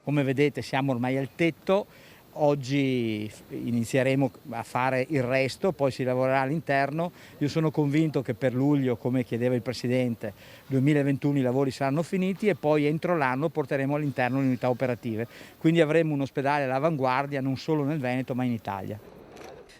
Come vedete siamo ormai al tetto, oggi inizieremo a fare il resto, poi si lavorerà all'interno. Io sono convinto che per luglio, come chiedeva il Presidente, 2021 i lavori saranno finiti e poi entro l'anno porteremo all'interno le unità operative. Quindi avremo un ospedale all'avanguardia non solo nel Veneto ma in Italia.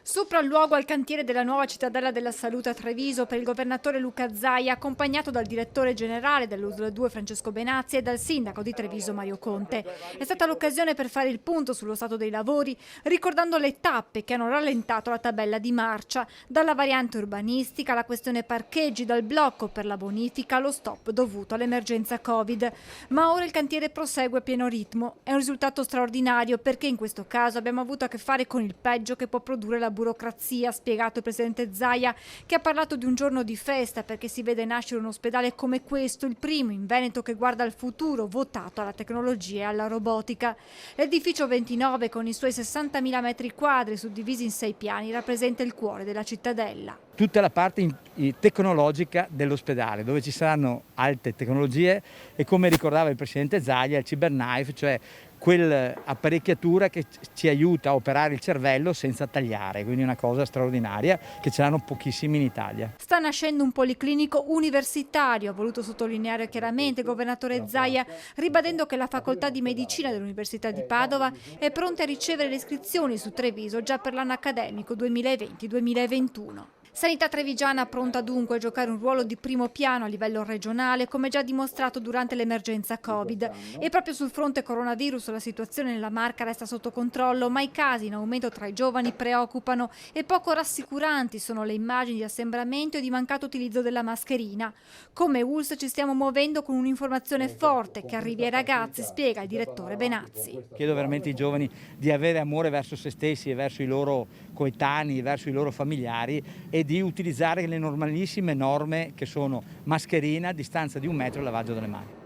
Sopralluogo al cantiere della nuova cittadella della salute a Treviso per il governatore Luca Zaia, accompagnato dal direttore generale dell'USL 2 Francesco Benazzi e dal sindaco di Treviso Mario Conte. È stata l'occasione per fare il punto sullo stato dei lavori, ricordando le tappe che hanno rallentato la tabella di marcia, dalla variante urbanistica alla questione parcheggi, dal blocco per la bonifica allo stop dovuto all'emergenza Covid. Ma ora il cantiere prosegue a pieno ritmo. È un risultato straordinario perché in questo caso abbiamo avuto a che fare con il peggio che può produrre la burocrazia, ha spiegato il presidente Zaia, che ha parlato di un giorno di festa perché si vede nascere un ospedale come questo, il primo in Veneto che guarda al futuro, votato alla tecnologia e alla robotica. L'edificio 29, con i suoi 60.000 metri quadri suddivisi in 6 piani, rappresenta il cuore della cittadella. Tutta la parte tecnologica dell'ospedale, dove ci saranno alte tecnologie e, come ricordava il presidente Zaia, il CyberKnife, cioè quell'apparecchiatura che ci aiuta a operare il cervello senza tagliare, quindi è una cosa straordinaria che ce l'hanno pochissimi in Italia. Sta nascendo un policlinico universitario, ha voluto sottolineare chiaramente il governatore Zaia, ribadendo che la facoltà di medicina dell'Università di Padova è pronta a ricevere le iscrizioni su Treviso già per l'anno accademico 2020-2021. Sanità trevigiana pronta dunque a giocare un ruolo di primo piano a livello regionale, come già dimostrato durante l'emergenza Covid. E proprio sul fronte coronavirus la situazione nella Marca resta sotto controllo, ma i casi in aumento tra i giovani preoccupano e poco rassicuranti sono le immagini di assembramento e di mancato utilizzo della mascherina. Come ULSS ci stiamo muovendo con un'informazione forte che arrivi ai ragazzi, spiega il direttore Benazzi. Chiedo veramente ai giovani di avere amore verso se stessi e verso i loro coetanei, verso i loro familiari e di utilizzare le normalissime norme che sono mascherina, distanza di 1 metro e lavaggio delle mani.